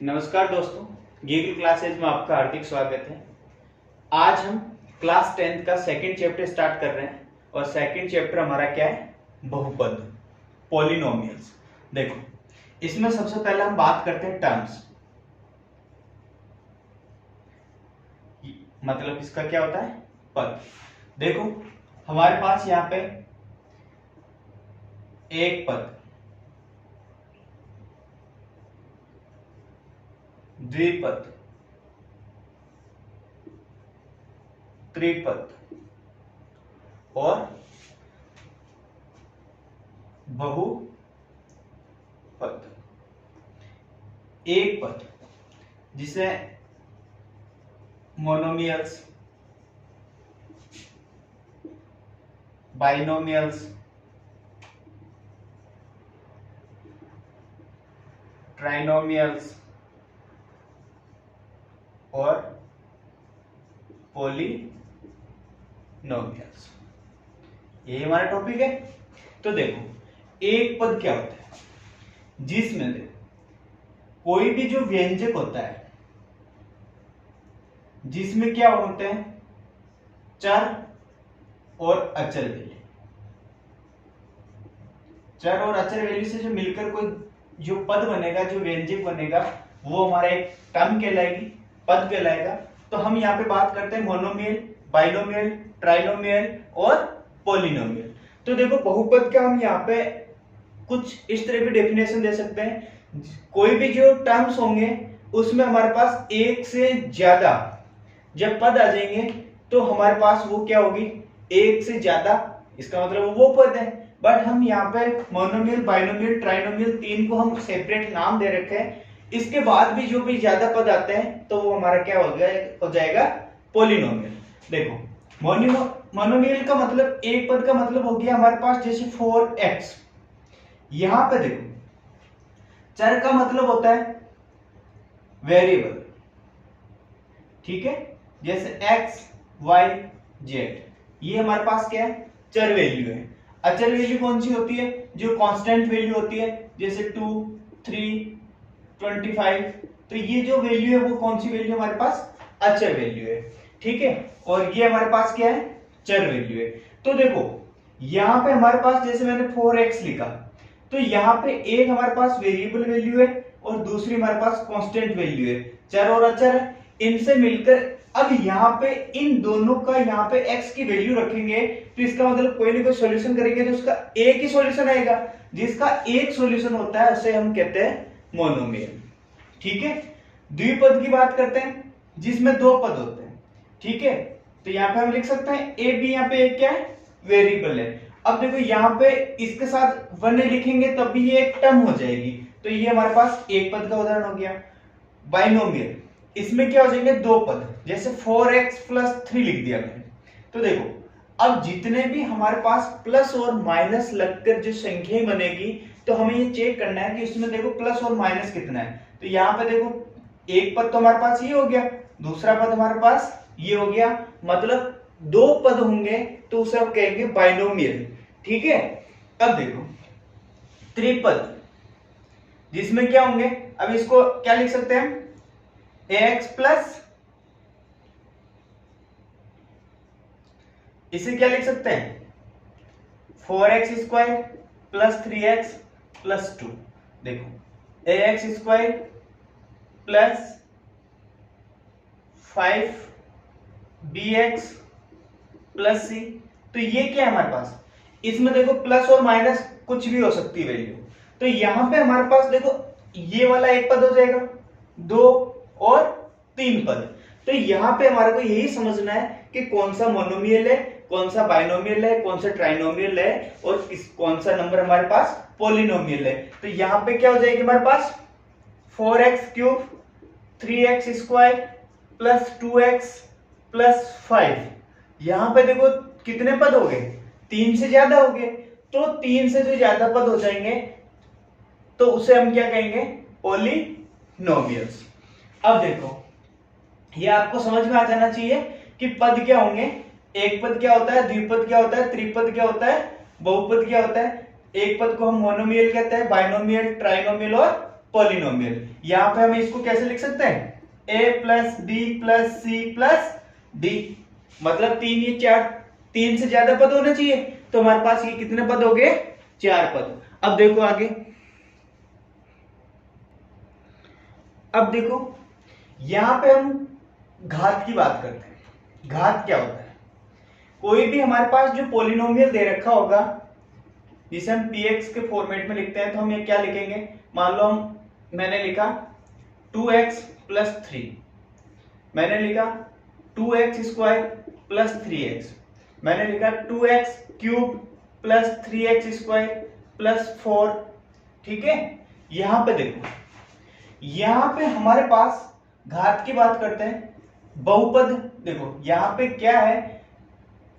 नमस्कार दोस्तों, गीगल क्लासेज में आपका हार्दिक स्वागत है। आज हम क्लास 10th का सेकंड चैप्टर स्टार्ट कर रहे हैं और सेकंड चैप्टर हमारा क्या है? बहुपद, पॉलिनोमियल्स। देखो, इसमें सबसे पहले हम बात करते हैं टर्म्स। मतलब इसका क्या होता है? पद। देखो, हमारे पास यहाँ पे एक पद, द्विपद, त्रिपद और बहुपद। एक पद जिसे मोनोमियल्स, बाइनोमियल्स, ट्राइनोमियल्स और पॉलिनोमियल्स, ये हमारा टॉपिक है। तो देखो, एक पद क्या होता है? जिसमें देखो कोई भी जो व्यंजक होता है, जिसमें क्या होते हैं? चर और अचर वैल्यू। चर और अचर वैल्यू से जो मिलकर कोई जो पद बनेगा, जो व्यंजक बनेगा, वो हमारा एक टर्म कहलाएगी, पद कहलाएगा। तो हम यहाँ पे बात करते हैं मोनोमियल, बाइनोमियल, ट्राइनोमियल और पॉलिनोमियल। तो देखो, बहुपद का हम यहाँ पे कुछ इस तरह की डेफिनेशन दे सकते हैं। कोई भी जो टर्म्स होंगे उसमें हमारे पास एक से ज्यादा जब पद आ जाएंगे तो हमारे पास वो क्या होगी? एक से ज्यादा, इसका मतलब वो पद है। बट हम यहाँ पे मोनोमियल, बाइनोमियल, ट्राइनोमियल तीन को हम सेपरेट नाम दे रखे हैं। इसके बाद भी जो भी ज्यादा पद आते हैं तो वो हमारा क्या हो जाएगा? पॉलिनोमियल। देखो, मोनोमियल का मतलब, एक पद का मतलब हो गया हमारे पास जैसे 4x। यहां पे देखो, चर का मतलब होता है वेरिएबल, ठीक है? जैसे x, y, z, ये हमारे पास क्या है? चर वैल्यू है। अचर वैल्यू कौन सी होती है? जो कांस्टेंट वैल्यू होती है, जैसे 2, 3, 25। तो ये जो वैल्यू है वो कौन सी वैल्यू हमारे पास? अचर वैल्यू है, ठीक है? और ये हमारे पास क्या है? चर वैल्यू है। तो देखो, यहां पे हमारे पास जैसे मैंने 4x लिखा, तो यहाँ पे एक हमारे पास वेरिएबल वैल्यू है और दूसरी हमारे पास कांस्टेंट वैल्यू है, चर और अचर है। इनसे मिलकर अब यहाँ पे इन दोनों का यहाँ पे x की वैल्यू रखेंगे, तो इसका मतलब कोई ना कोई सॉल्यूशन करेंगे तो उसका एक ही सॉल्यूशन आएगा। जिसका एक सॉल्यूशन होता है उसे हम कहते हैं मोनोमियल, ठीक है? द्विपद की बात करते हैं जिसमें दो पद होते हैं, ठीक है? तो यहाँ पे हम लिख सकते हैं ए बी, यहाँ पे एक क्या है? वेरिएबल है। अब देखो, यहाँ पे इसके साथ वन लिखेंगे तब भी ये एक टर्म हो जाएगी, तो ये हमारे पास एक पद का उदाहरण हो गया। बाइनोमियल, इसमें क्या हो जाएंगे? दो पद, जैसे 4x + 3 लिख दिया मैंने। तो देखो, अब जितने भी हमारे पास प्लस और माइनस लगकर जो संख्या बनेगी, तो हमें ये चेक करना है कि उसमें देखो प्लस और माइनस कितना है। तो यहाँ पे देखो, एक पद तो हमारे पास ये हो गया, दूसरा पद हमारे पास ये हो गया, मतलब दो पद होंगे तो उसे हम कहेंगे बाइनोमियल, ठीक है? अब देखो, त्रिपद, जिसमें क्या होंगे? अब इसको क्या लिख सकते हैं? ax प्लस, इसे क्या लिख सकते हैं? 4x² + 3x + 2। देखो, ax² + 5bx + c। तो ये क्या है हमारे पास? इसमें देखो प्लस और माइनस कुछ भी हो सकती है वैल्यू। तो यहां पे हमारे पास देखो, ये वाला एक पद हो जाएगा, दो और तीन पद। तो यहां पे हमारे को यही समझना है कि कौन सा मोनोमियल है, कौन सा बाइनोमियल है, कौन सा ट्राइनोमियल है और कौन सा नंबर हमारे पास पॉलिनोमियल है। तो यहां पे क्या हो जाएगी हमारे पास? 4x³ 3x² + 2x + 5। यहां पे देखो कितने पद हो गए? तीन से ज्यादा हो गए। तो तीन से जो ज्यादा पद हो जाएंगे तो उसे हम क्या कहेंगे? पॉलिनोमियल्स। अब देखो, ये आपको समझ में आ जाना चाहिए कि पद क्या होंगे। एक पद क्या होता है, द्विपद क्या होता है, त्रिपद क्या होता है, बहुपद क्या होता है। एक पद को हम मोनोमियल कहते हैं, बाइनोमियल, ट्राइनोमियल और पॉलिनोमियल। यहाँ पे हम इसको कैसे लिख सकते हैं, a plus B plus C plus D, मतलब तीन से ज्यादा पद होने चाहिए। तो हमारे पास ये कितने पद हो गए, 4 पद। अब देखो आगे, अब देखो यहां पे हम घात की बात करते हैं। घात क्या होता है, कोई भी हमारे पास जो पॉलिनोमियल दे रखा होगा जिसे हम px के फॉर्मेट में लिखते हैं, तो हम ये क्या लिखेंगे, मान लो मैंने लिखा 2x प्लस 3, मैंने लिखा 2x स्क्वायर प्लस 3x, मैंने लिखा 2x cube plus 3x square plus 4। ठीक है, यहां पे देखो, यहां पे हमारे पास घात की बात करते हैं, बहुपद। देखो यहां पे क्या है,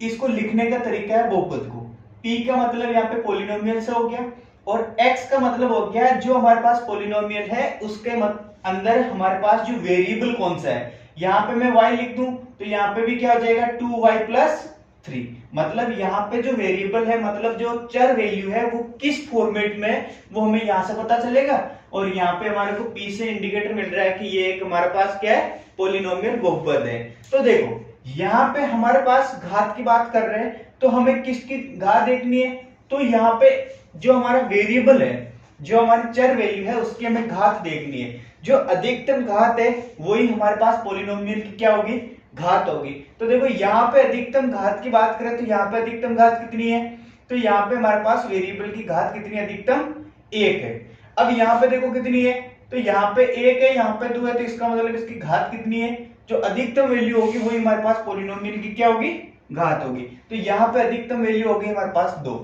इसको लिखने का तरीका है बहुपद को। p का मतलब यहाँ पे पॉलिनोमियल से हो गया, और x का मतलब हो गया जो हमारे पास पॉलिनोमियल है उसके अंदर हमारे पास जो वेरिएबल कौन सा है। यहाँ पे मैं y लिख दूं तो यहाँ पे भी क्या हो जाएगा 2y प्लस 3, मतलब यहाँ पे जो वेरिएबल है, मतलब जो चर वैल्यू है वो किस फॉर्मेट में, वो हमें यहाँ से पता चलेगा। और यहाँ पे हमारे को p से इंडिकेटर मिल रहा है कि ये एक हमारे पास क्या है, पॉलिनोमियल बहुपद है। तो देखो यहाँ पे हमारे पास घात की बात कर रहे हैं, तो हमें किसकी घात देखनी है, तो यहाँ पे जो हमारा वेरिएबल है, जो हमारी चर वैल्यू है उसकी हमें घात देखनी है। जो अधिकतम घात है वही हमारे पास पॉलिनोमियल की क्या होगी, घात होगी। तो देखो यहाँ पे अधिकतम घात की बात करें तो यहाँ पे अधिकतम घात कितनी है, तो यहाँ पे हमारे पास वेरिएबल की घात कितनी है, अधिकतम 1 है। अब यहाँ पे देखो कितनी है, तो यहाँ पे 1 है, यहाँ पे 2 है, तो इसका मतलब इसकी घात कितनी है, जो अधिकतम वैल्यू होगी वही हमारे पास पॉलिनोमियल की क्या होगी, घात होगी। तो यहाँ पे अधिकतम वैल्यू होगी हमारे पास 2।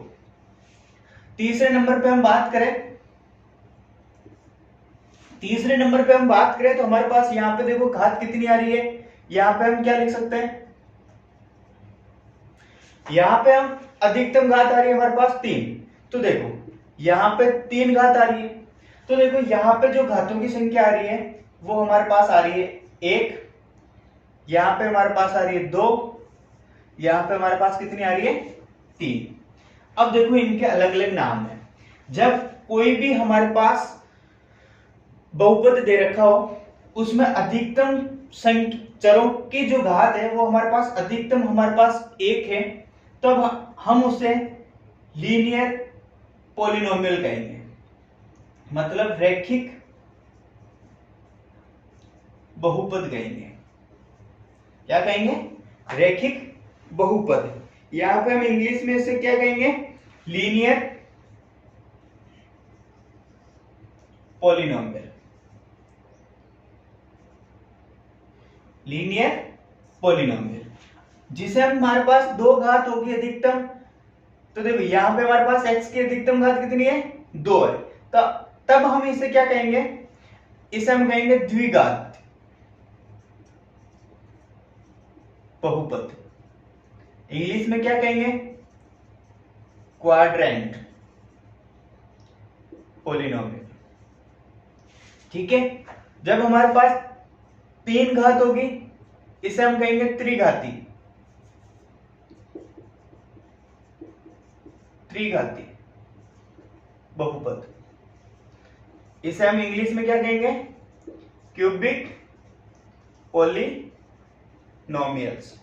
तीसरे नंबर पे हम बात करें, तो हमारे पास यहाँ पे देखो घात कितनी आ रही है, यहाँ पे हम क्या लिख सकते हैं, यहाँ पे हम अधिकतम घात आ रही है हमारे पास 3। तो देखो यहाँ पे 3 घात आ रही है, तो देखो यहाँ पे जो घातों की संख्या आ रही है वो हमारे पास आ रही है 1, यहाँ पे हमारे पास आ रही है 2, यहाँ पे हमारे पास कितनी आ रही है 3। अब देखो इनके अलग अलग नाम है। जब कोई भी हमारे पास बहुपद दे रखा हो उसमें अधिकतम चरों की जो घात है वो हमारे पास अधिकतम हमारे पास 1 है, तब हम उसे लीनियर पॉलिनोमियल कहेंगे, मतलब रैखिक बहुपद कहेंगे। क्या कहेंगे, रैखिक बहुपद। यहां पे हम इंग्लिश में इसे क्या कहेंगे, लीनियर पॉलिनोमियल। लीनियर पॉलिनोमियल जिसे हमारे पास 2 घात होगी अधिकतम, तो देखो यहां पे हमारे पास x की अधिकतम घात कितनी है, 2 है, तब हम इसे क्या कहेंगे, इसे हम कहेंगे द्विघात बहुपद। इंग्लिश में क्या कहेंगे, क्वाड्रेंट पॉलिनोमियल। ठीक है, जब हमारे पास 3 घात होगी इसे हम कहेंगे त्रिघाती बहुपद। इसे हम इंग्लिश में क्या कहेंगे, क्यूबिक पॉलिनोमियल्स।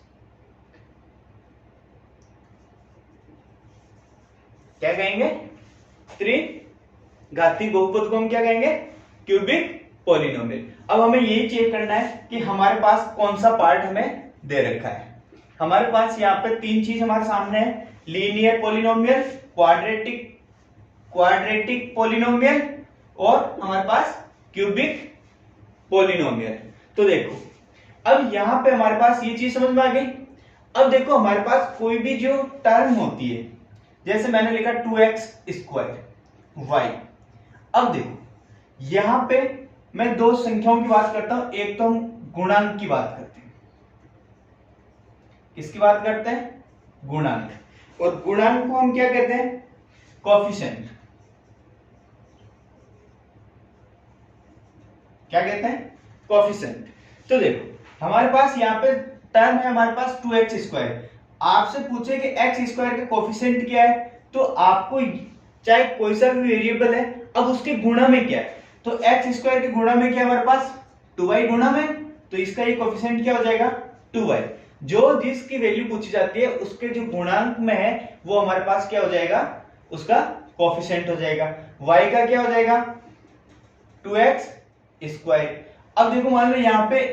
क्या कहेंगे, त्रिघाती बहुपद को हम क्या कहेंगे, क्यूबिक पॉलिनोमियल। अब हमें यही चेक करना है कि हमारे पास कौन सा पार्ट हमें दे रखा है। हमारे पास यहाँ पे 3 चीज हमारे सामने है, लीनियर पॉलिनोमियल, क्वाड्रेटिक पॉलिनोमियल और हमारे पास क्यूबिक पॉलिनोमियल। तो देखो अब यहाँ पे हमारे पास ये चीज समझ में आ गई। अब देखो हमारे पास कोई भी जो टर्म होती है, जैसे मैंने लिखा 2x स्क्वायर y। अब देखो यहां पे मैं 2 संख्याओं की बात करता हूं, एक तो हम गुणांक की बात करते हैं। किसकी बात करते हैं, गुणांक। और गुणांक को हम क्या कहते हैं, कोएफिशिएंट। क्या कहते हैं, कोएफिशिएंट। तो देखो हमारे पास यहाँ पे टर्म है हमारे पास 2x स्क्वायर। आपसे पूछे कि x स्क्वायर का कोएफिशिएंट क्या है, तो आपको चाहे कोई सा भी वेरिएबल है, अब उसके गुणा में क्या है, तो तो एक्स स्क्वायर के गुणा में क्या हमारे पास 2y गुणा में, तो इसका ये कोफिशिएंट क्या हो जाएगा 2y। जो जिसकी वैल्यू पूछी जाती है उसके जो गुणांक में है वो हमारे पास क्या हो जाएगा, उसका कोफिशिएंट हो जाएगा। y का क्या हो जाएगा 2x स्क्वायर। अब देखो मान लो यहाँ पे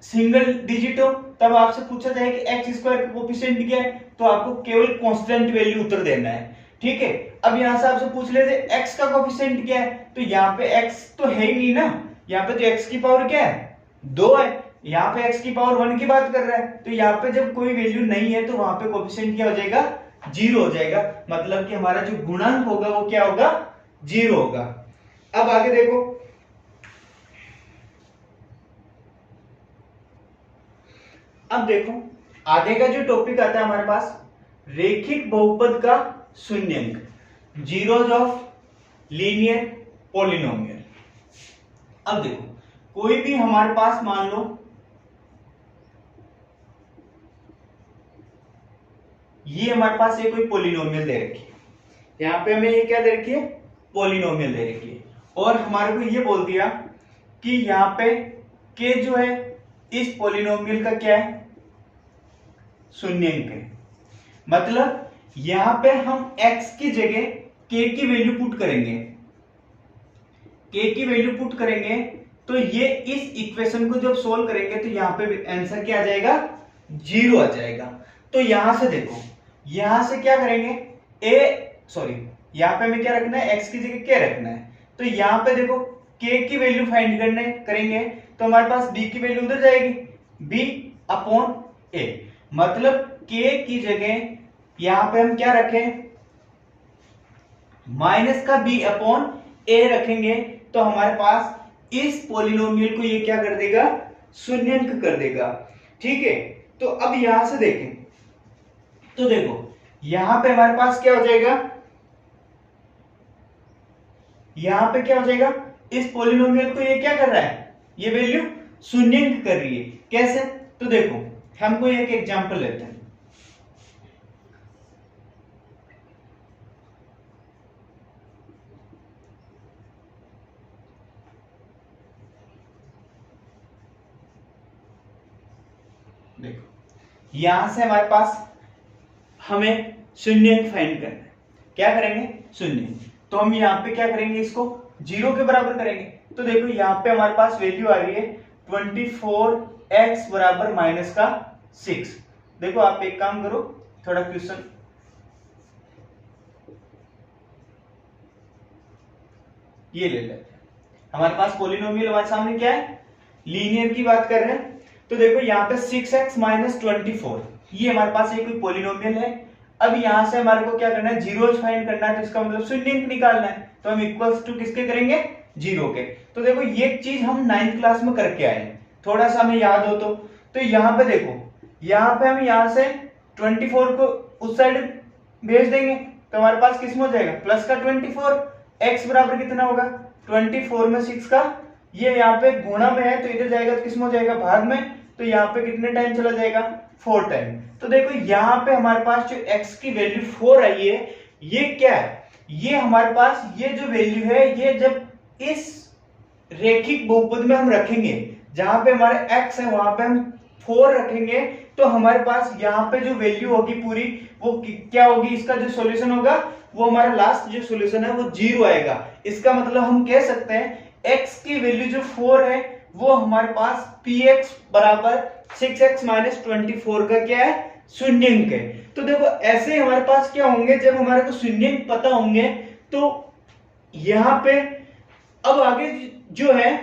सिंगल डिजिट हो, तब आपसे पूछा जाए कि x स्क्वायर का कोफिशिएंट क्या है, तो आपको केवल कांस्टेंट वैल्यू उत्तर देना है, ठीक है। अब यहाँ से आपसे पूछ लेते x का कोफिशिएंट क्या है, तो यहाँ पे x तो है ही नहीं ना, यहाँ पे तो x की पावर क्या है 2 है, यहाँ पे x की पावर 1 की बात कर रहा है, तो यहाँ पे जब कोई वैल्यू नहीं है तो वहां पे कोफिशिएंट क्या हो जाएगा 0 हो जाएगा, मतलब कि हमारा जो गुणांक होगा वो क्या होगा 0 होगा। अब आगे देखो, अब देखो आगे का जो टॉपिक आता है हमारे पास रेखिक बहुपद का शून्यंक, जीरोज ऑफ लीनियर पॉलिनोमियल। अब देखो कोई भी हमारे पास मान लो ये हमारे पास ये कोई पॉलिनोमियल दे रखी है, यहां पे हमें ये क्या दे रखी है पॉलिनोमियल दे रखी है, और हमारे को ये बोल दिया कि यहाँ पे के जो है इस पॉलिनोमियल का क्या है शून्यंक है। मतलब यहां पे हम x की जगह k की वैल्यू पुट करेंगे, k की वैल्यू पुट करेंगे तो ये इस इक्वेशन को जब सोल्व करेंगे तो यहाँ पे आंसर क्या आ जाएगा 0 आ जाएगा। तो यहां से देखो यहां से क्या करेंगे यहाँ पे हमें क्या रखना है x की जगह k रखना है, तो यहाँ पे देखो k की वैल्यू फाइंड करेंगे तो हमारे पास b की वैल्यू उधर जाएगी b अपॉन a, मतलब k की जगह यहां पे हम क्या रखें माइनस का b अपॉन a रखेंगे, तो हमारे पास इस पॉलिनोमियल को ये क्या कर देगा शून्यंक कर देगा, ठीक है। तो अब यहां से देखें तो देखो यहां पे हमारे पास क्या हो जाएगा, यहां पे क्या हो जाएगा इस पॉलिनोमियल को ये क्या कर रहा है ये वैल्यू शून्यंक कर रही है, कैसे, तो देखो हम कोई एक एग्जांपल लेते हैं। देखो यहां से हमारे पास हमें शून्यंक फाइंड करना है, क्या करेंगे शून्यंक, तो हम यहाँ पे क्या करेंगे इसको 0 के बराबर करेंगे। तो देखो यहाँ पे हमारे पास वैल्यू आ रही है 24x बराबर माइनस का 6। देखो आप एक काम करो, थोड़ा क्वेश्चन ये ले लेते हैं। हमारे पास पॉलिनोमियल हमारे सामने क्या है लीनियर की बात कर रहे हैं, तो देखो यहाँ पे 6x माइनस 24 ये हमारे पास एक कोई पॉलिनोमियल है। अब यहां से हमारे को क्या करना है जीरोस फाइंड करना है, तो इसका मतलब शून्यंक निकालना है, तो हम इक्वल्स टू किसके करेंगे 0 के। तो देखो ये चीज हम 9th क्लास में करके आए हैं, थोड़ा सा हमें याद हो तो यहाँ पे देखो यहाँ पे हम यहाँ से 24 को उस साइड भेज देंगे तो हमारे पास किस में हो जाएगा प्लस का 24, x बराबर कितना होगा 24 में 6 का ये यहाँ पे गुणा में है तो इधर जाएगा तो किस में हो जाएगा भाग में, तो यहाँ पे कितने टाइम चला जाएगा 4 टाइम। तो देखो यहाँ पे हमारे पास जो x की वैल्यू 4 आई है ये क्या है, ये हमारे पास ये जो वैल्यू है ये जब इस रेखिक बहुपद में हम रखेंगे जहां पे हमारे x है वहां पे हम 4 रखेंगे तो हमारे पास यहाँ पे जो वैल्यू होगी पूरी वो क्या होगी, इसका जो सॉल्यूशन होगा वो हमारा लास्ट जो सॉल्यूशन है वो 0 आएगा। इसका मतलब हम कह सकते हैं x की वैल्यू जो 4 है वो हमारे पास px बराबर 6x माइनस 24 का क्या है शून्यंक है। तो देखो ऐसे हमारे पास क्या होंगे जब हमारे को शून्यंक पता होंगे तो यहाँ पे अब आगे जो है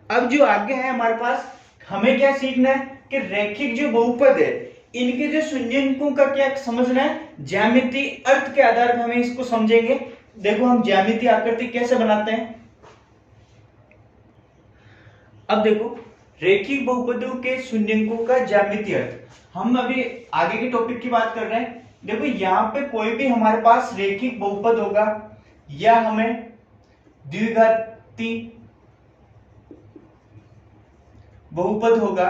अब जो आगे है हमारे पास हमें क्या सीखना है कि रैखिक जो बहुपद है इनके जो शून्यंकों का क्या समझना है, ज्यामिति अर्थ के आधार पर हमें इसको समझेंगे। देखो हम ज्यामिति आकृति कैसे बनाते हैं, अब देखो रेखिक बहुपदों के शून्यंकों का ज्यामितीय अर्थ, हम अभी आगे के टॉपिक की बात कर रहे हैं। देखो यहाँ पे कोई भी हमारे पास रेखिक बहुपद होगा या हमें द्विघाती बहुपद होगा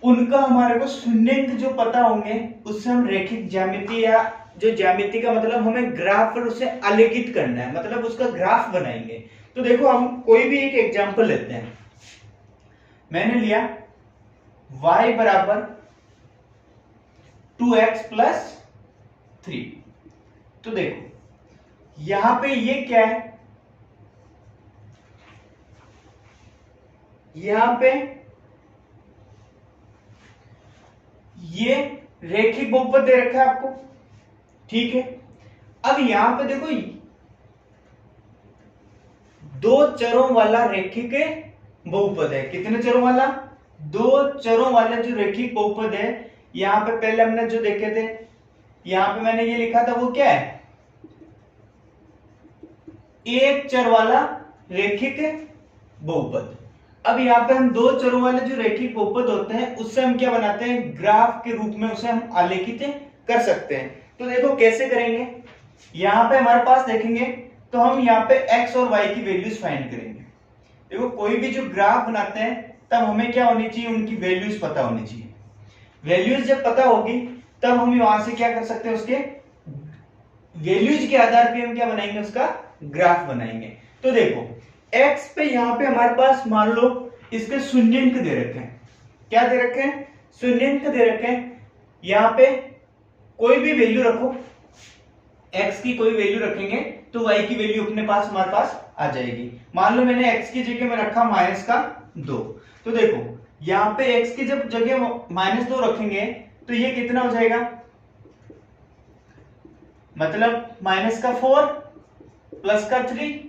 उनका हमारे को शून्यंक जो पता होंगे उससे हम रेखिक ज्यामिति या जो ज्यामिति का मतलब हमें ग्राफ पर उसे आलेखित करना है, मतलब उसका ग्राफ बनाएंगे। तो देखो हम कोई भी एक एग्जांपल लेते हैं। मैंने लिया y बराबर 2x प्लस 3। तो देखो यहां पे ये क्या है, यहां पे ये रेखिक बहुपद दे रखा है आपको, ठीक है। अब यहां पे देखो दो चरों वाला रेखिक बहुपद है। कितने चरों वाला? दो चरों वाला जो रेखिक बहुपद है। यहां पे पहले हमने जो देखे थे, यहां पे मैंने ये लिखा था, वो क्या है? एक चर वाला रेखिक बहुपद। अब यहाँ पे हम दो चरों वाले जो रेखिक बहुपद होते हैं उससे हम क्या बनाते हैं, ग्राफ के रूप में उसे हम आलेखित कर सकते हैं। तो देखो कैसे करेंगे। यहाँ पे हमारे पास देखेंगे तो हम यहाँ पे x और y की वैल्यूज फाइंड करेंगे। देखो कोई भी जो ग्राफ बनाते हैं तब हमें क्या होनी चाहिए, उनकी वैल्यूज पता होनी चाहिए। वैल्यूज जब पता होगी तब हम वहां से क्या कर सकते हैं, उसके वैल्यूज के आधार पे हम क्या बनाएंगे, उसका ग्राफ बनाएंगे। तो देखो x पे यहाँ पे हमारे पास मान लो इसके शून्यंक दे रखे हैं। क्या दे रखे हैं? शून्यंक दे रखे हैं। यहाँ पे कोई भी वैल्यू रखो, x की कोई वैल्यू रखेंगे तो y की वैल्यू अपने पास हमारे पास आ जाएगी। मान लो मैंने x की जगह में रखा -2। तो देखो यहाँ पे x की जब जगह -2 रखेंगे तो ये कितना हो जाएगा, मतलब -4 +3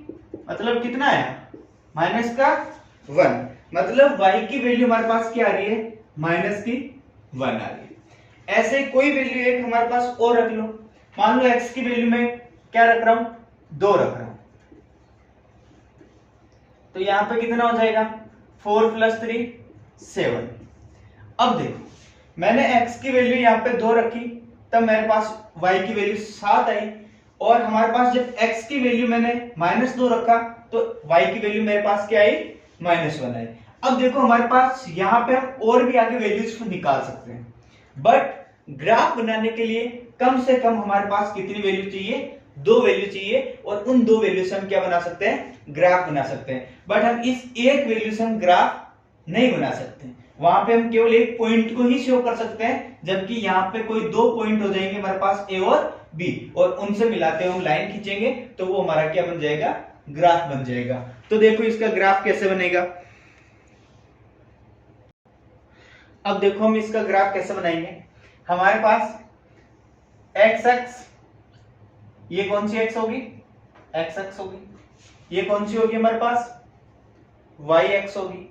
मतलब कितना है, -1। मतलब y की वैल्यू हमारे पास क्या आ रही है, -1 आ रही है। ऐसे कोई वैल्यू एक हमारे पास और रख लो। मान लो x की वैल्यू में क्या रख रहा हूं, 2 रख रहा हूं। तो यहां पे कितना हो जाएगा, 4 + 3 7। अब देखो मैंने x की वैल्यू यहाँ पे 2 रखी तब मेरे पास y की वैल्यू 7 आई, और हमारे पास जब x की वैल्यू मैंने -2 रखा तो y की वैल्यू मेरे पास क्या आई, -1 आई। अब देखो हमारे पास यहाँ पे हम और भी आगे वैल्यूज निकाल सकते हैं, बट ग्राफ बनाने के लिए कम से कम हमारे पास कितनी वैल्यू चाहिए, 2 वैल्यू चाहिए, और उन 2 वैल्यू से हम क्या बना सकते हैं, ग्राफ बना सकते हैं। बट हम इस एक वैल्यू से हम ग्राफ नहीं बना सकते। वहां पे हम केवल एक पॉइंट को ही शो कर सकते हैं, जबकि यहाँ पे कोई 2 पॉइंट हो जाएंगे हमारे पास A और B, और उनसे मिलाते हुए हम लाइन खींचेंगे तो वो हमारा क्या बन जाएगा, ग्राफ बन जाएगा। तो देखो इसका ग्राफ कैसे बनेगा। अब देखो हम इसका ग्राफ कैसे बनाएंगे। हमारे पास x एक्स, ये कौन सी x होगी, x एक्स होगी। ये कौन सी होगी हमारे पास, y एक्स होगी।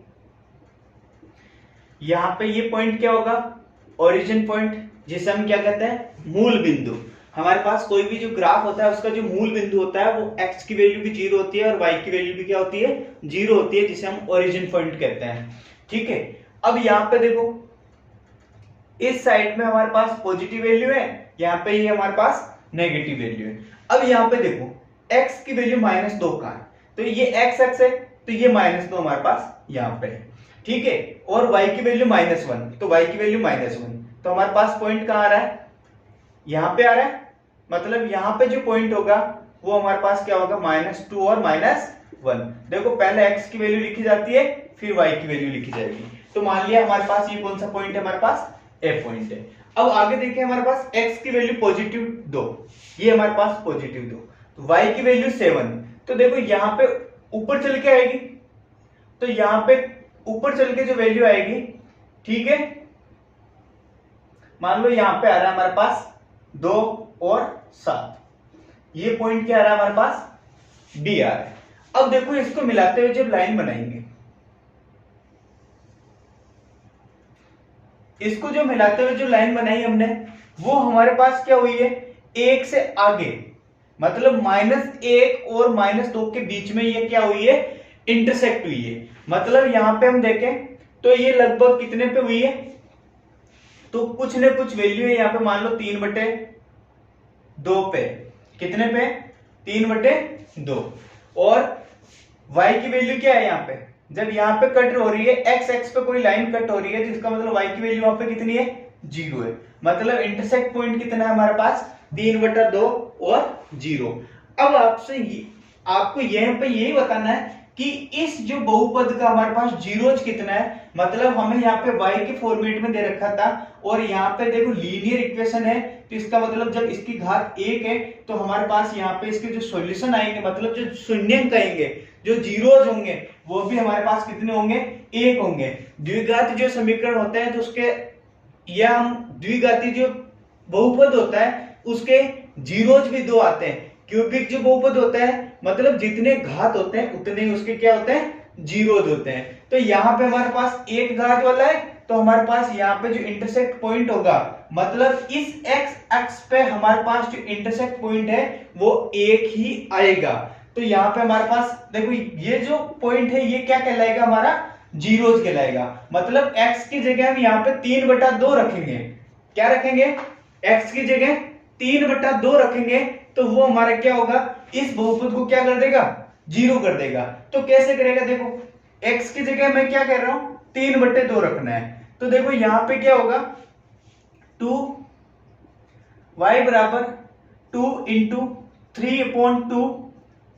यहां पे ये पॉइंट क्या होगा, ओरिजिन पॉइंट, जिसे हम क्या कहते हैं, मूल बिंदु। हमारे पास कोई भी जो ग्राफ होता है उसका जो मूल बिंदु होता है वो x की वैल्यू भी 0 होती है और y की वैल्यू भी क्या होती है, 0 होती है, जिसे हम ओरिजिन पॉइंट कहते हैं। ठीक है। अब यहाँ पे देखो इस साइड में हमारे पास पॉजिटिव वैल्यू है, यहाँ पे ये हमारे पास नेगेटिव वैल्यू है। अब यहाँ पे देखो x की वैल्यू -2 का है, तो ये x एक्स है, तो ये -2 हमारे पास यहाँ पे है। ठीक है। और y की वैल्यू -1, तो y की वैल्यू -1, तो हमारे पास पॉइंट कहाँ आ रहा है, यहाँ पे आ रहा है। मतलब यहाँ पे जो पॉइंट होगा वो हमारे पास क्या होगा, -2 और -1। देखो पहले x की वैल्यू लिखी जाती है फिर y की वैल्यू लिखी जाएगी। तो मान लिया हमारे पास ये कौन सा पॉइंट है, हमारे पास A पॉइंट है। अब आगे देखिए हमारे पास x की वैल्यू +2, ये हमारे पास +2, तो y की वैल्यू 7। तो देखो यहाँ पे ऊपर चल के आएगी, तो यहाँ पे ऊपर चल के जो वैल्यू आएगी, ठीक है, मान लो यहाँ पे आ रहा है हमारे पास 2 और 7, ये पॉइंट क्या आ रहा है हमारे पास, D आ रहा है। अब देखो इसको मिलाते हुए जब लाइन बनाएंगे, इसको जो मिलाते हुए जो लाइन बनाई हमने वो हमारे पास क्या हुई है, 1 से आगे, मतलब -1 और -2 के बीच में ये क्या हुई है, इंटरसेक्ट हुई है। मतलब यहां पे हम देखें तो ये लगभग कितने पे हुई है, तो कुछ न कुछ वैल्यू है यहाँ पे, मान लो 3/2 पे, कितने पे, 3/2। और y की वैल्यू क्या है यहाँ पे, जब यहाँ पे कट हो रही है, x एक्स पे कोई लाइन कट हो रही है, जिसका मतलब y की वैल्यू यहाँ पे कितनी है, 0 है। मतलब इंटरसेक्ट पॉइंट कितना है हमारे पास, 3/2 और 0। अब आपको यहाँ पे यही बताना है कि इस जो बहुपद का हमारे पास जीरोज कितना है, मतलब हमें यहाँ पे y के फॉर्मेट में दे रखा था और यहाँ पे देखो लीनियर इक्वेशन है, तो इसका मतलब जब इसकी घात 1 है तो हमारे पास यहाँ पे इसके जो सॉल्यूशन आएंगे, मतलब जो शून्यंक आएंगे, जो जीरोज होंगे, वो भी हमारे पास कितने होंगे, 1 होंगे। द्विघात जो समीकरण होता है तो उसके, या हम द्विघाती जो बहुपद होता है उसके जीरोज भी 2 आते हैं। क्यूबिक जो बहुपद होता है मतलब जितने घात होते हैं उतने ही उसके क्या होते हैं, जीरोज होते हैं। तो यहाँ पे हमारे पास एक घात वाला है, तो हमारे पास यहाँ पे जो इंटरसेक्ट पॉइंट होगा, मतलब इस एक्स अक्ष पे हमारे पास जो इंटरसेक्ट पॉइंट है वो 1 ही आएगा। तो यहाँ पे हमारे पास देखो ये जो पॉइंट है ये क्या कहलाएगा, हमारा जीरोज कहलाएगा। मतलब x की जगह हम यहाँ पे 3/2 रखेंगे। क्या रखेंगे, x की जगह 3/2 रखेंगे, तो वो हमारा क्या होगा, इस बहुपद को क्या कर देगा, जीरो कर देगा। तो कैसे करेगा, देखो x की जगह मैं क्या कह रहा हूं, 3/2 रखना है। तो देखो यहां पे क्या होगा, 2y बराबर 2 इंटू 3/2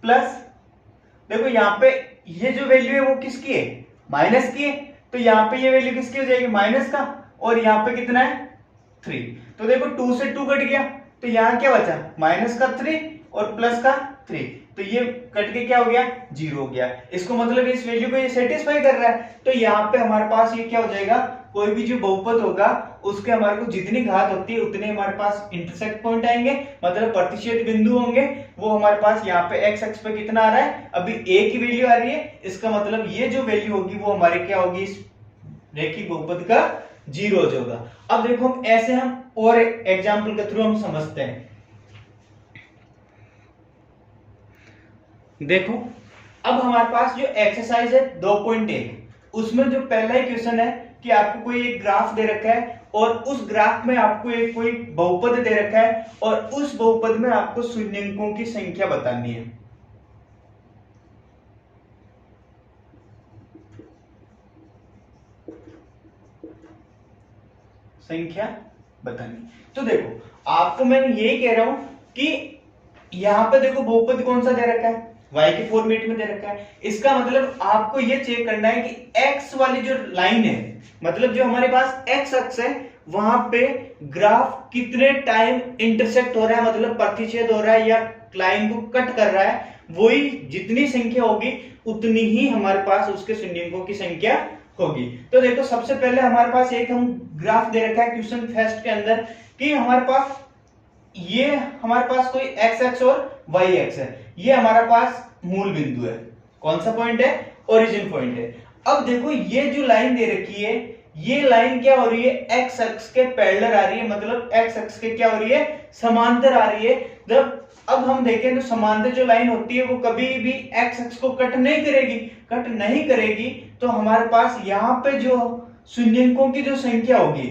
प्लस, देखो यहां पे ये जो वैल्यू है वो किसकी है, माइनस की है, तो यहां पे ये वैल्यू किसकी हो जाएगी, माइनस का, और यहां पे कितना है 3। तो देखो 2 से 2 कट गया, तो यहां क्या बचा, माइनस का 3 और प्लस का 3, तो ये कट के क्या हो गया, 0 हो गया। इसको मतलब इस वैल्यू को ये सेटिस्फाई कर रहा है। तो यहाँ पे हमारे पास ये क्या हो जाएगा, कोई भी जो बहुपद होगा उसके हमारे को जितनी घात होती है उतने हमारे पास इंटरसेक्ट पॉइंट आएंगे, मतलब प्रतिच्छेद बिंदु होंगे। वो हमारे पास यहाँ पे एक्स अक्ष पे कितना आ रहा है, अभी एक ही वैल्यू आ रही है, इसका मतलब ये जो वैल्यू होगी वो हमारे क्या होगी, इस रेखीय बहुपद का जीरोज होगा। अब देखो हम ऐसे हम और एग्जाम्पल के थ्रू हम समझते हैं। देखो अब हमारे पास जो एक्सरसाइज है 2.1, उसमें जो पहला क्वेश्चन है कि आपको कोई एक ग्राफ दे रखा है और उस ग्राफ में आपको एक कोई बहुपद दे रखा है और उस बहुपद में आपको शून्यंकों की संख्या बतानी है। संख्या बतानी, तो देखो आपको मैं यही कह रहा हूं कि यहां पे देखो बहुपद कौन सा दे रखा है, y के फॉर्मेट में दे रखा है। इसका मतलब आपको ये चेक करना है कि x वाली जो लाइन है, मतलब जो हमारे पास x अक्ष है, वहां पे ग्राफ कितने टाइम इंटरसेक्ट हो रहा है, मतलब प्रतिच्छेद हो रहा है या लाइन को कट कर रहा है, वही जितनी संख्या होगी उतनी ही हमारे पास उसके शून्यंकों की संख्या होगी। तो देखो सबसे पहले हमारे पास एक हम ग्राफ दे रखा है क्वेश्चन फर्स्ट के अंदर कि हमारे पास ये हमारे पास कोई x अक्ष और y अक्ष है, ये हमारे पास मूल बिंदु है। कौन सा पॉइंट है, ओरिजिन पॉइंट है। अब देखो ये जो लाइन दे रखी है, ये लाइन क्या हो रही है, x अक्ष के पैरेलल आ रही है, मतलब x अक्ष के क्या हो रही है, समांतर आ रही है। जब अब हम देखें तो समांतर जो लाइन होती है वो कभी भी x अक्ष को कट नहीं करेगी, तो हमारे पास यहां पे जो शून्यंकों की जो संख्या होगी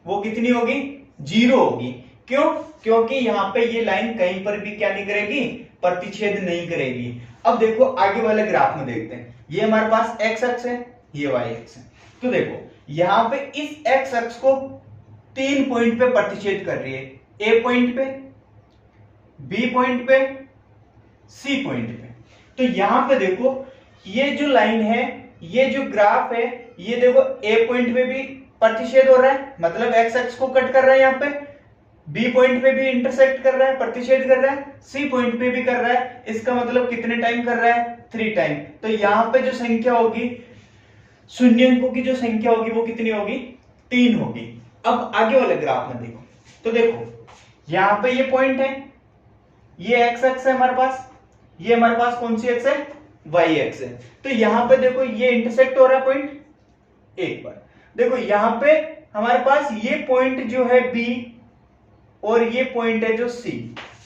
वो कितनी होगी, 0 होगी। क्यों, क्योंकि यहां पे ये लाइन कहीं पर भी क्या नहीं करेगी, प्रतिच्छेद नहीं करेगी। अब देखो आगे वाले ग्राफ में देखते हैं, ये हमारे पास x अक्ष है, ये y अक्ष है। तो देखो यहां पे इस x अक्ष को 3 पॉइंट पे प्रतिच्छेद कर रही है, A पॉइंट पे, B पॉइंट पे, C पॉइंट पे। तो यहां पे देखो ये जो लाइन है, ये जो ग्राफ है, ये देखो A पॉइंट पे भी प्रतिच्छेद हो रहा है, मतलब x अक्ष को कट कर रहा है, यहाँ पे B पॉइंट पे भी इंटरसेक्ट कर रहा है, प्रतिच्छेद कर रहा है, C पॉइंट पे भी कर रहा है। इसका मतलब कितने टाइम कर रहा है, 3 टाइम। तो यहाँ पे जो संख्या होगी, शून्यंकों की जो संख्या होगी वो कितनी होगी, 3 होगी। अब आगे वाले ग्राफ में देखो, तो देखो यहाँ पे ये पॉइंट है, ये x अक्ष है हमारे पास, ये हमारे पास कौन सी अक्ष है, y अक्ष है। तो यहाँ पे देखो ये इंटरसेक्ट हो रहा है पॉइंट, एक बार देखो यहाँ पे हमारे पास ये पॉइंट जो है B और ये पॉइंट है जो C।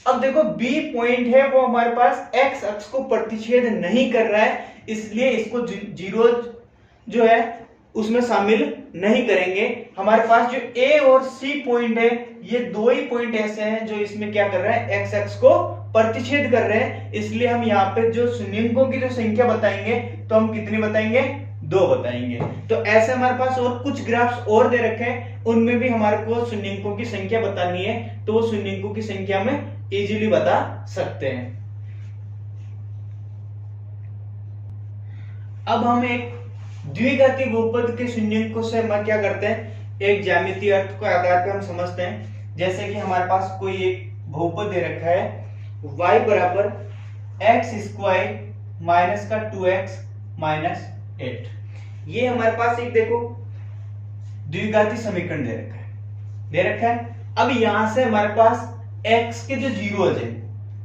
अब देखो B पॉइंट है वो हमारे पास x अक्ष को प्रतिच्छेद नहीं कर रहा है, इसलिए इसको जीरो जो है उसमें शामिल नहीं करेंगे। हमारे पास जो A और C पॉइंट है, ये दो ही पॉइंट ऐसे हैं जो इसमें क्या कर रहा है, x अक्ष को प्रतिच्छेद कर रहे हैं, इसलिए हम यहाँ पे जो शून्यंकों की जो संख्या बताएंगे तो हम कितनी बताएंगे, 2 बताएंगे। तो ऐसे हमारे पास और कुछ ग्राफ्स और दे रखे हैं, उनमें भी हमारे को शून्यंकों की संख्या बतानी है, तो वो शून्यंकों की संख्या में इजीली बता सकते हैं। अब हम एक द्विघाती बहुपद के शून्यंकों से हम क्या करते हैं, एक ज्यामितीय अर्थ के आधार पर हम समझते हैं। जैसे कि हमारे पास कोई एक बहुपद दे रखा है y बराबर एक्स स्क्वायर माइनस का 2x माइनस 8। ये हमारे पास एक देखो द्विघाती समीकरण दे रखा है। अब यहां से हमारे पास x के जो जीरोज है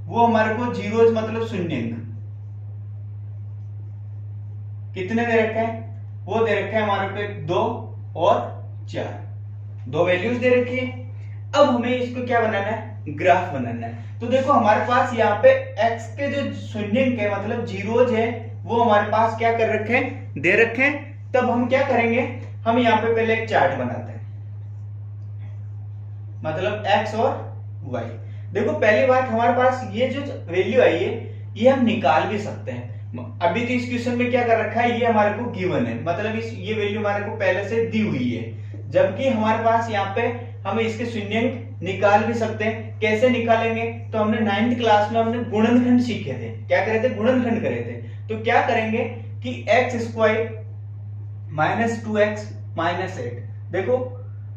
वो हमारे को जीरोज मतलब शून्यंक कितने दे रखा है, वो दे रखा है हमारे को 2 और 4, 2 वैल्यूज दे रखी है। अब हमें इसको क्या बनाना है, ग्राफ बनाना है। तो देखो हमारे पास यहाँ पे x के जो शून्यंक है मतलब जीरोज है वो हमारे पास क्या कर रखे हैं, दे रखे हैं। तब हम क्या करेंगे, हम यहाँ पे पहले एक चार्ट बनाते हैं, मतलब x और y। देखो पहली बात हमारे पास ये जो वैल्यू आई है ये हम निकाल भी सकते हैं। अभी तो इस क्वेश्चन में क्या कर रखा है, ये हमारे को गिवन है, मतलब ये वैल्यू हमारे को पहले से दी हुई है। जबकि हमारे पास यहाँ पे हम इसके शून्यंक निकाल भी सकते हैं। कैसे निकालेंगे, तो हमने 9th क्लास में हमने गुणनखंड सीखे थे। क्या करे थे, गुणनखंड करे थे। तो क्या करेंगे कि x square minus 2x minus 8, देखो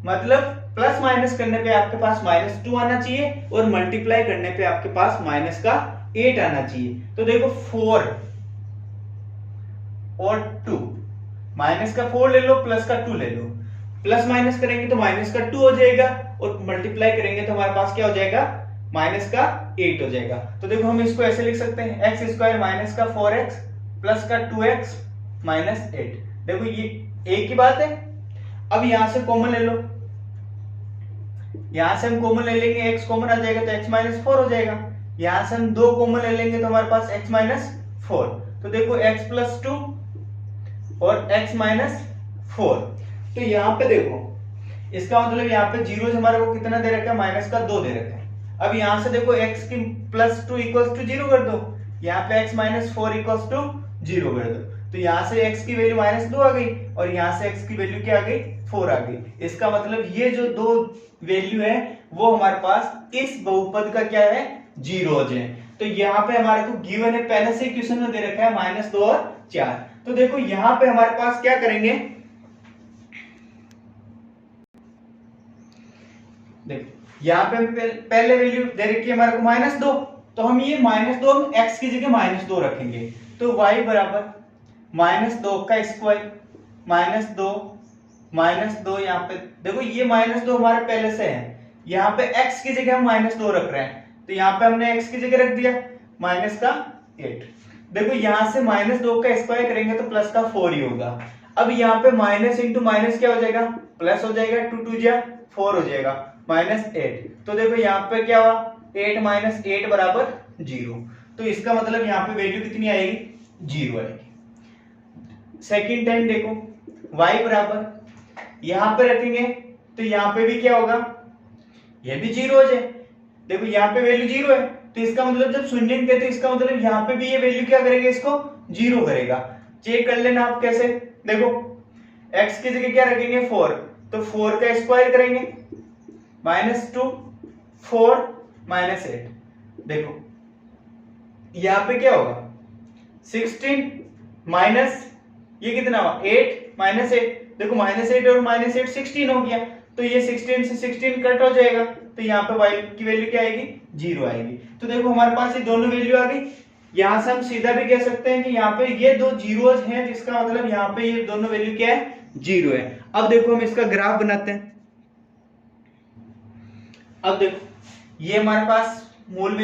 मतलब प्लस माइनस करने पे आपके पास -2 आना चाहिए और मल्टीप्लाई करने पे आपके पास माइनस का 8 आना चाहिए। तो देखो 4 और 2, माइनस का 4 ले लो प्लस का 2 ले लो, प्लस माइनस करेंगे तो माइनस का 2 हो जाएगा और मल्टीप्लाई करेंगे तो हमारे पास क्या हो जाएगा, माइनस का 8 हो जाएगा। तो देखो हम इसको ऐसे लिख सकते हैं एक्स स्क्वायर माइनस का 4x प्लस का 2x माइनस 8। देखो ये एक ही बात है। अब यहां से कॉमन ले लो, यहां से हम कॉमन ले लेंगे, x कॉमन आ जाएगा तो x माइनस 4 हो जाएगा। यहां से हम 2 कॉमन ले लेंगे तो हमारे पास x माइनस 4। तो देखो x प्लस 2 और x माइनस 4। तो यहाँ पे देखो इसका मतलब यहाँ पे जीरो हमारे को कितना दे रखा है, माइनस का 2 दे रखा है। अब यहाँ से देखो x की प्लस 2 इक्वल्स टू 0 कर दो, यहाँ पे x माइनस 4 इक्वल्स टू 0 कर दो। तो यहाँ से x की वैल्यू -2 आ गई और यहाँ से x की वैल्यू क्या आ गई, 4 आ गई। इसका मतलब ये जो 2 वैल्यू है वो हमारे पास इस बहुपद का क्या है, जीरोज है। तो यहाँ पे हमारे को गिवन है, पहले से क्वेश्चन में दे रखा है -2 और 4। तो देखो यहाँ पे हमारे पास क्या करेंगे, देखो यहाँ पे पहले वैल्यू दे रखी है हमारे को -2, तो हम ये -2 हम x की जगह -2 रखेंगे। तो y बराबर -2 का स्क्वायर -2 यहाँ पे देखो ये -2 हमारे पहले से है, यहाँ पे x की जगह हम -2 रख रहे हैं। तो यहाँ पे हमने x की जगह रख दिया माइनस का 8। देखो यहाँ से -2 का स्क्वायर करेंगे तो प्लस का 4 ही होगा। अब यहाँ पे माइनस इंटू माइनस क्या हो जाएगा, प्लस हो जाएगा, 2 2 जा 4 हो जाएगा, -8। तो देखो यहाँ पे क्या हुआ, 8 माइनस 8 बराबर 0। तो इसका मतलब यहाँ पे वैल्यू कितनी आएगी, 0 आएगी। सेकंड टाइम देखो y बराबर यहाँ पे रखेंगे तो यहाँ पे भी क्या होगा, ये भी 0 है। देखो यहाँ पे वैल्यू 0 है तो इसका मतलब जब शून्यंक है तो इसका मतलब यहाँ पे भी ये वैल्यू क्या करेगा, इसको 0 करेगा। चेक कर लेना आप कैसे, देखो x की जगह क्या रखेंगे 4, तो 4 का स्क्वायर करेंगे -2 4 -8। देखो यहाँ पे क्या होगा 16 माइनस ये कितना हुआ 8 -8। देखो -8 और -8 16 हो गया, तो ये 16 से 16 कट हो जाएगा, तो यहाँ पे y की वैल्यू क्या आएगी, 0 आएगी। तो देखो हमारे पास ये दोनों वैल्यू आ गई। यहां से हम सीधा भी कह सकते हैं कि यहाँ पे ये 2 जीरोज हैं, जिसका मतलब यहाँ पे ये दोनों वैल्यू क्या है, 0 है। अब देखो हम इसका ग्राफ बनाते हैं। अब देखो ये हमारे पास मूल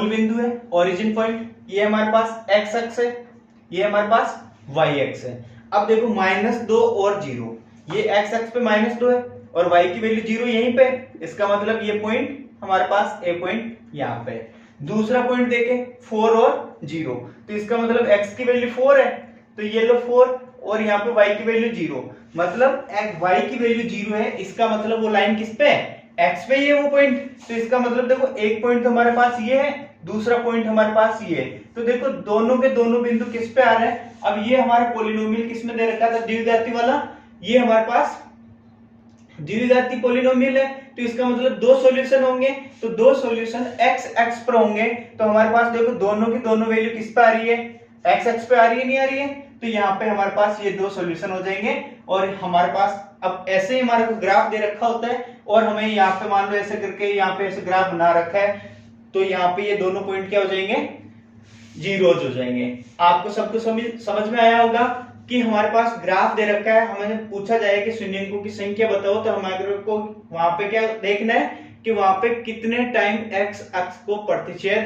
बिंदु है, ओरिजिन पॉइंट, ये हमारे पास x अक्ष है, ये हमारे पास y अक्ष है। अब देखो -2 और 0, ये x अक्ष पे -2 है और y की वैल्यू 0 यहीं पे, इसका मतलब ये पॉइंट हमारे पास a पॉइंट यहाँ पे। दूसरा पॉइंट देखें 4 और 0, तो इसका मतलब x की वैल्यू 4 है, तो ये लो 4 और यहाँ पे y की वैल्यू 0, मतलब y की वैल्यू 0 है। इसका मतलब वो लाइन किस पे है, x पे ये वो पॉइंट, तो इसका मतलब देखो एक पॉइंट तो हमारे पास ये है, दूसरा पॉइंट हमारे पास ये है, तो देखो दोनों के दोनों बिंदु किस पे आ रहे हैं। अब ये हमारा पॉलिनोमियल किस में दे रखा था, द्विघाती वाला, ये हमारे पास द्विघाती पॉलिनोमियल है, तो इसका मतलब दो सॉल्यूशन होंगे, तो दो सॉल्यूशन x x पर होंगे, तो हमारे पास देखो दोनों की दोनों वैल्यू किस पे आ रही है, x x पे आ रही है, नहीं आ रही है, तो यहाँ पे हमारे पास ये दो सॉल्यूशन हो जाएंगे। और हमारे पास अब ऐसे ही हमारे को ग्राफ दे रखा होता है और हमें यहाँ पे मान लो ऐसे करके यहाँ पे ऐसे ग्राफ बना रखा है, तो यहाँ पे ये दोनों पॉइंट क्या हो जाएंगे, जीरोज हो जाएंगे। आपको सबको समझ में आया होगा कि हमारे पास ग्राफ दे रखा है, हमें पूछा जाए कि शून्यंकों की संख्या बताओ, तो हमारे को वहां पे क्या देखना है कि वहां पे कितने टाइम x अक्ष को प्रतिच्छेद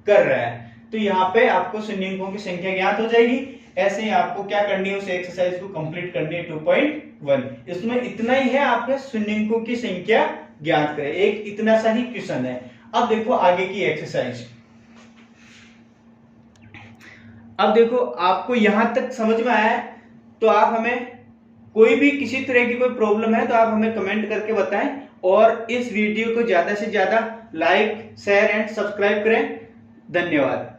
कर रहा है, तो यहाँ पे आपको शून्यंकों की संख्या ज्ञात हो जाएगी। ऐसे ही आपको क्या करनी है, उस एक्सरसाइज को कंप्लीट करनी है 2.1। इसमें इतना ही है, आपके शून्यंकों की संख्या ज्ञात करें, एक इतना सा ही क्वेश्चन है। अब देखो आगे की एक्सरसाइज। अब देखो आपको यहां तक समझ में आया है, तो आप हमें कोई भी किसी तरह की कोई प्रॉब्लम है तो आप हमें कमेंट करके बताएं, और इस वीडियो को ज्यादा से ज्यादा लाइक शेयर एंड सब्सक्राइब करें। धन्यवाद।